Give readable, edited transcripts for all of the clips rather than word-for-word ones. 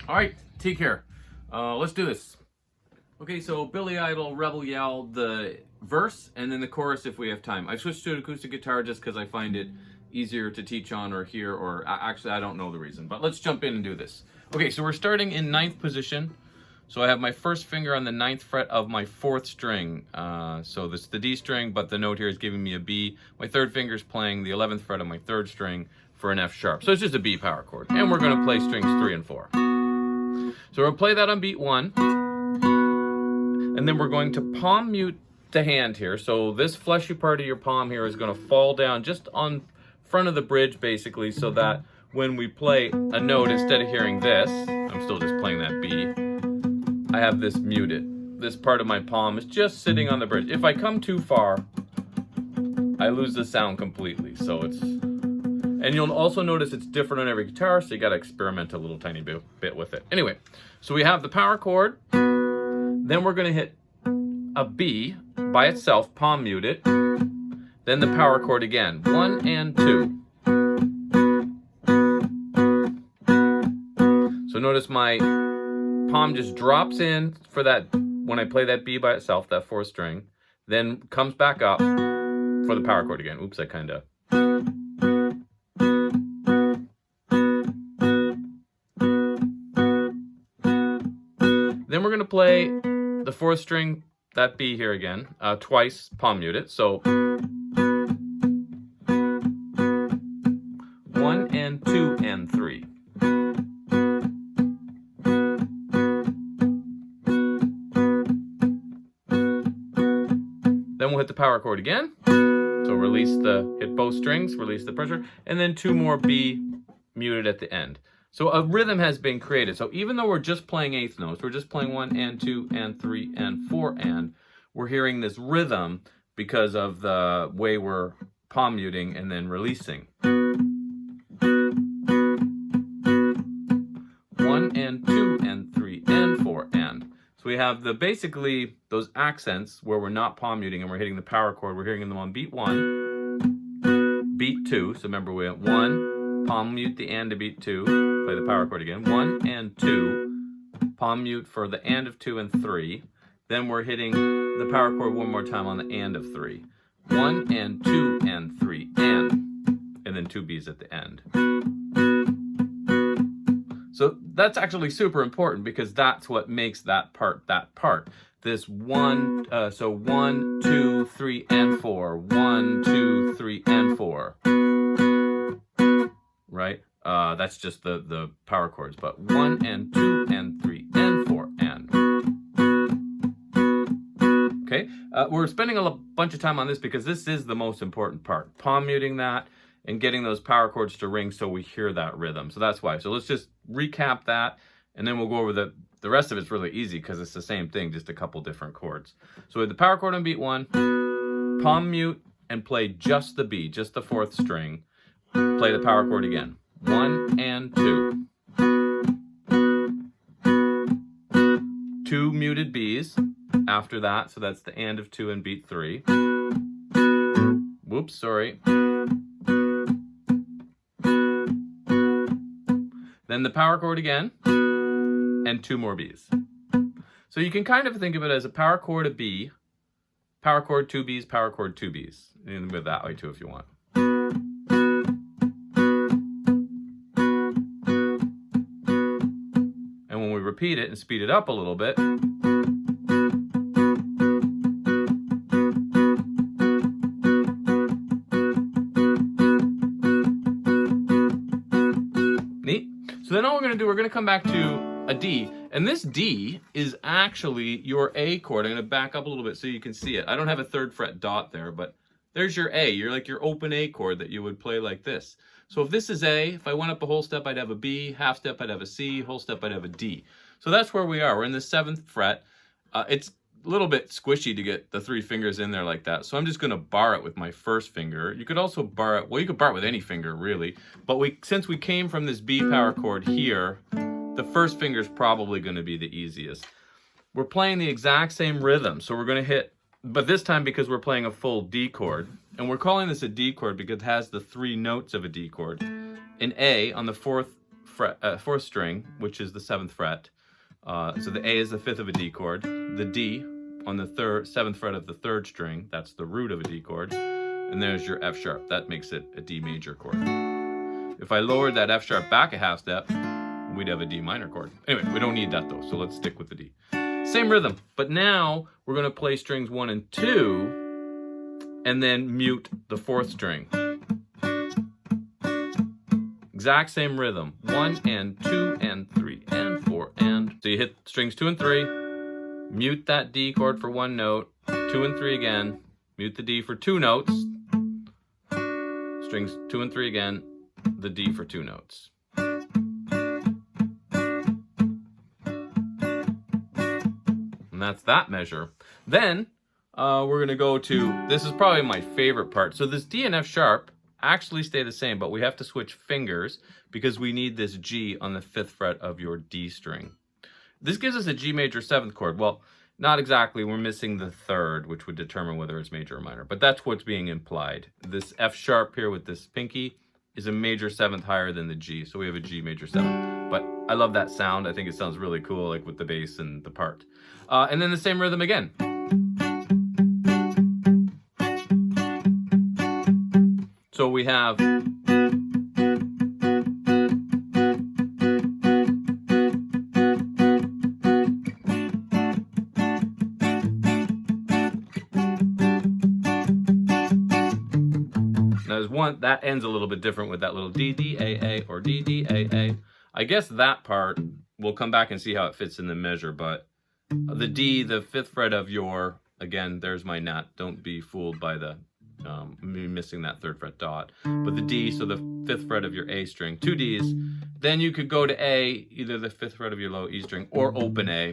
All right, Teak here. Let's do this. Okay, so Billy Idol, Rebel Yell, the verse, and then the chorus if we have time. I switched to an acoustic guitar just because I find it easier to teach on or hear, or actually I don't know the reason, but let's jump in and do this. Okay, so we're starting in 9th position. So I have my first finger on the 9th fret of my 4th string. So this is the D string, but the note here is giving me a B. My 3rd finger is playing the 11th fret of my 3rd string for an F sharp. So it's just a B power chord. And we're going to play strings 3 and 4. So we'll play that on beat 1. And then we're going to palm mute the hand here. So this fleshy part of your palm here is going to fall down just on front of the bridge, basically, so that when we play a note, instead of hearing this, I'm still just playing that B, I have this muted. This part of my palm is just sitting on the bridge. If I come too far, I lose the sound completely. So it's, and you'll also notice it's different on every guitar, so you got to experiment a little tiny bit with it. Anyway, so we have the power chord. Then we're going to hit a B by itself, palm mute it. Then the power chord again, 1 and 2. So notice my palm just drops in for that, when I play that B by itself, that 4th string, then comes back up for the power chord again. Oops, I kind of... Then we're going to play the 4th string, that B here again, twice, palm mute it. So 1 and 2 and 3. Then we'll hit the power chord again. So hit both strings, release the pressure, and then 2 more B muted at the end. So a rhythm has been created. So even though we're just playing 8th notes, we're just playing 1 and 2 and 3 and 4 and, we're hearing this rhythm because of the way we're palm muting and then releasing. 1 and 2 and 3 and 4 and. So we have basically those accents where we're not palm muting and we're hitting the power chord. We're hearing them on beat 1, beat 2. So remember we went 1, palm mute the and to beat 2. Play the power chord again, 1 and 2, palm mute for the and of 2 and 3. Then we're hitting the power chord one more time on the and of 3. 1 and 2 and 3 and then 2 B's at the end. So that's actually super important because that's what makes that part that part. This 1, so 1, 2, 3, and 4. 1, 2, 3, and 4. Right? That's just the power chords, but 1 and 2 and 3 and 4 and. Okay, we're spending a bunch of time on this because this is the most important part. Palm muting that and getting those power chords to ring so we hear that rhythm. So that's why. So let's just recap that and then we'll go over the rest of it's really easy because it's the same thing, just a couple different chords. So with the power chord on beat 1, palm mute and play just the B, just the 4th string. Play the power chord again. 1 and 2. 2 muted B's after that, so that's the and of 2 and beat 3. Whoops, sorry. Then the power chord again, and 2 more B's. So you can kind of think of it as a power chord, a B, power chord, 2 B's, power chord, 2 B's. And with that way too if you want. Repeat it and speed it up a little bit. Neat. So then all we're going to do, we're going to come back to a D. And this D is actually your A chord. I'm going to back up a little bit so you can see it. I don't have a 3rd fret dot there, but there's your A. You're like your open A chord that you would play like this. So if this is A, if I went up a whole step, I'd have a B. Half step, I'd have a C. Whole step, I'd have a D. So that's where we are. We're in the 7th fret. It's a little bit squishy to get the 3 fingers in there like that. So I'm just going to bar it with my 1st finger. You could also bar it, well, you could bar it with any finger really. But since we came from this B power chord here, the 1st finger is probably going to be the easiest. We're playing the exact same rhythm. So we're going to hit, but this time because we're playing a full D chord. And we're calling this a D chord because it has the 3 notes of a D chord. An A on the 4th fourth string, which is the 7th fret. So the A is the 5th of a D chord. The D on the 7th fret of the 3rd string, that's the root of a D chord. And there's your F sharp. That makes it a D major chord. If I lowered that F sharp back a half step, we'd have a D minor chord. Anyway, we don't need that though, so let's stick with the D. Same rhythm, but now we're going to play strings 1 and 2 and then mute the 4th string. Exact same rhythm. 1 and 2 and 3 and 4 and... So you hit strings 2 and 3, mute that D chord for 1 note, 2 and 3 again, mute the D for 2 notes, strings 2 and 3 again, the D for 2 notes. And that's that measure. Then we're going to go to, this is probably my favorite part. So this D and F sharp actually stay the same, but we have to switch fingers because we need this G on the 5th fret of your D string. This gives us a G major 7th chord. Well, not exactly. We're missing the 3rd, which would determine whether it's major or minor, but that's what's being implied. This F sharp here with this pinky is a major 7th higher than the G, so we have a G major 7th. But I love that sound. I think it sounds really cool, like with the bass and the part. And then the same rhythm again. So we have there's one that ends a little bit different with that little D D A A or D D A A. I guess that part we'll come back and see how it fits in the measure, but the D, the 5th fret of your, again, there's my nut. Don't be fooled by the me missing that 3rd fret dot. But the D, so the 5th fret of your A string, 2 Ds. Then you could go to A, either the 5th fret of your low E string or open A.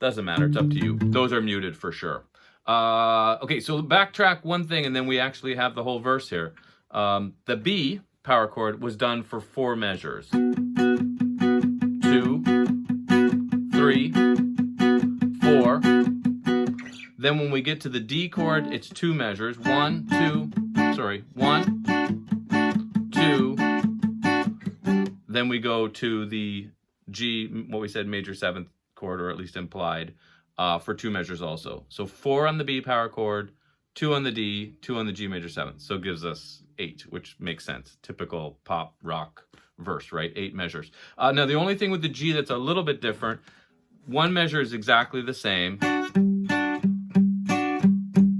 Doesn't matter, it's up to you. Those are muted for sure. Okay, so backtrack one thing and then we actually have the whole verse here. The B power chord was done for 4 measures. 2, 3, 4. Then when we get to the D chord, it's 2 measures. 1, 2, 2. Then we go to the G, what we said, major 7th chord, or at least implied, for 2 measures also. So 4 on the B power chord, 2 on the D, 2 on the G major 7th. So it gives us 8, which makes sense. Typical pop rock verse, right? 8 measures. Now the only thing with the G that's a little bit different, 1 measure is exactly the same.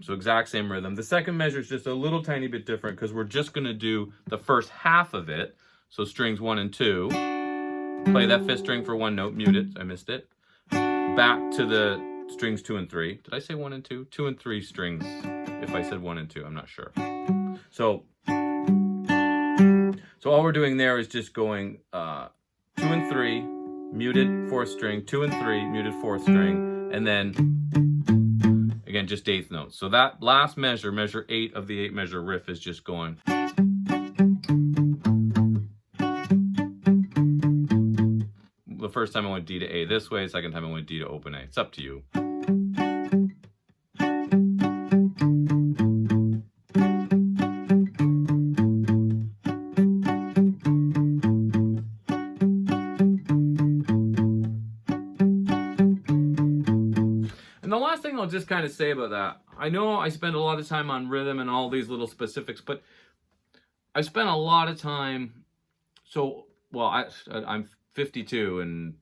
So exact same rhythm. The 2nd measure is just a little tiny bit different because we're just going to do the first half of it. So strings 1 and 2. Play that 5th string for 1 note, mute it, I missed it. Back to the strings 2 and 3. Did I say 1 and 2? 2 and 3 strings. If I said 1 and 2, I'm not sure. So all we're doing there is just going 2 and 3, muted 4th string, 2 and 3, muted 4th string, and then again just 8th notes. So that last measure, measure 8 of the 8 measure riff, is just going. The first time I went D to A this way, the second time I went D to open A. It's up to you. And the last thing I'll just kind of say about that, I know I spend a lot of time on rhythm and all these little specifics, but I spent a lot of time, I'm 52 and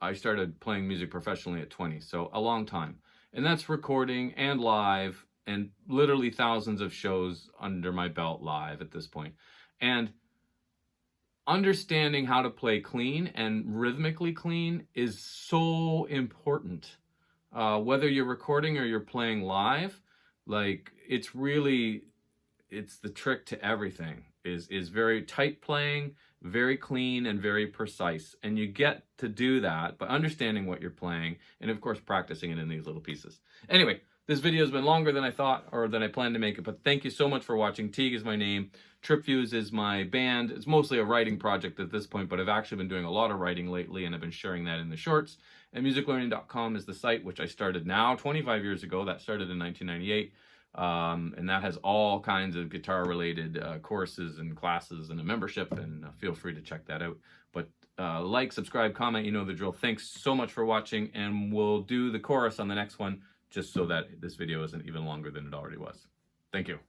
I started playing music professionally at 20, so a long time. And that's recording and live and literally thousands of shows under my belt live at this point. And understanding how to play clean and rhythmically clean is so important. Whether you're recording or you're playing live, like it's the trick to everything is very tight playing, very clean and very precise. And you get to do that by understanding what you're playing and of course practicing it in these little pieces. Anyway, this video has been longer than I thought or than I planned to make it, but thank you so much for watching. Teague is my name. TripFuse is my band. It's mostly a writing project at this point, but I've actually been doing a lot of writing lately and I've been sharing that in the shorts. And musiclearning.com is the site, which I started now 25 years ago. That started in 1998. And that has all kinds of guitar related courses and classes and a membership, and feel free to check that out. But like, subscribe, comment, you know the drill. Thanks so much for watching, and we'll do the chorus on the next one, just so that this video isn't even longer than it already was. Thank you.